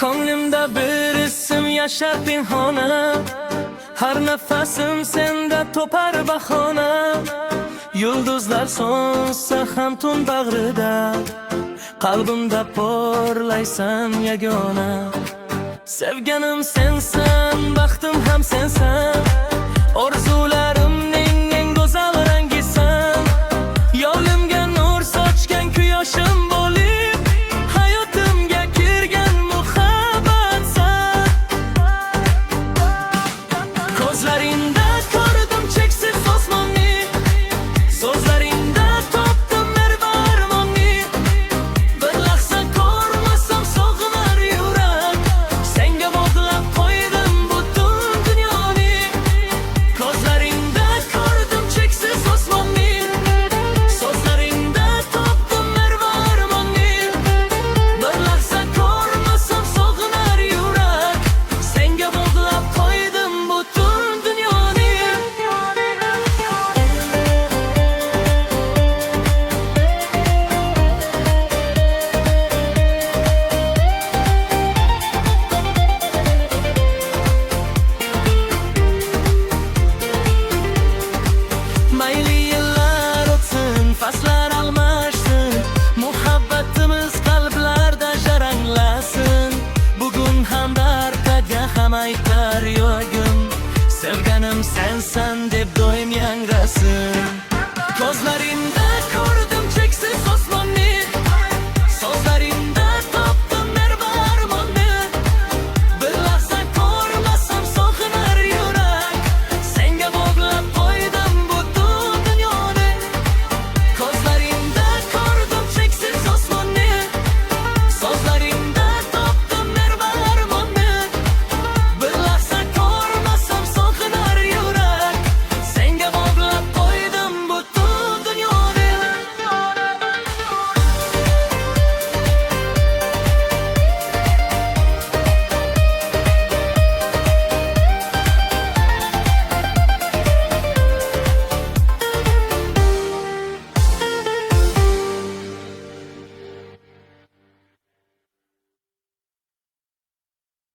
Ko'nglimda bir ism yashar pinhona, har nafasim senda topar bahona. Yulduzlar so'nsa ham tun bag'rida, qalbimda porlaysan yagona. Sevganim sensan, baxtim ham sensan, orzularimning eng go'zal rangisan. Yo'limga nur sochgan quyoshim bo'lib, hayotimga kirgan muhabbatsan. Ko'zlaringda ko'rdim cheksiz osmonni, so'zlaringda topdim merva armonni. Bir lahza ko'rmasam sog'inar yurak, senga bog'lab qo'ydim butun dunyoni. Ko'zlaringda ko'rdim cheksiz osmonni, so'zlaringda topdim merva armonni. Bir lahza ko'rmasam sog'inar yurak, senga bog'lab qo'ydim butun dunyoni. Mayli yillar o'tsin, faslar almashsin, muhabbatimiz qalblarda jaranglasin. Bugun ham dartaga ham aytar yuragim, sevganim sensan deb doim yangrasin. Ko'zlaringda ko'r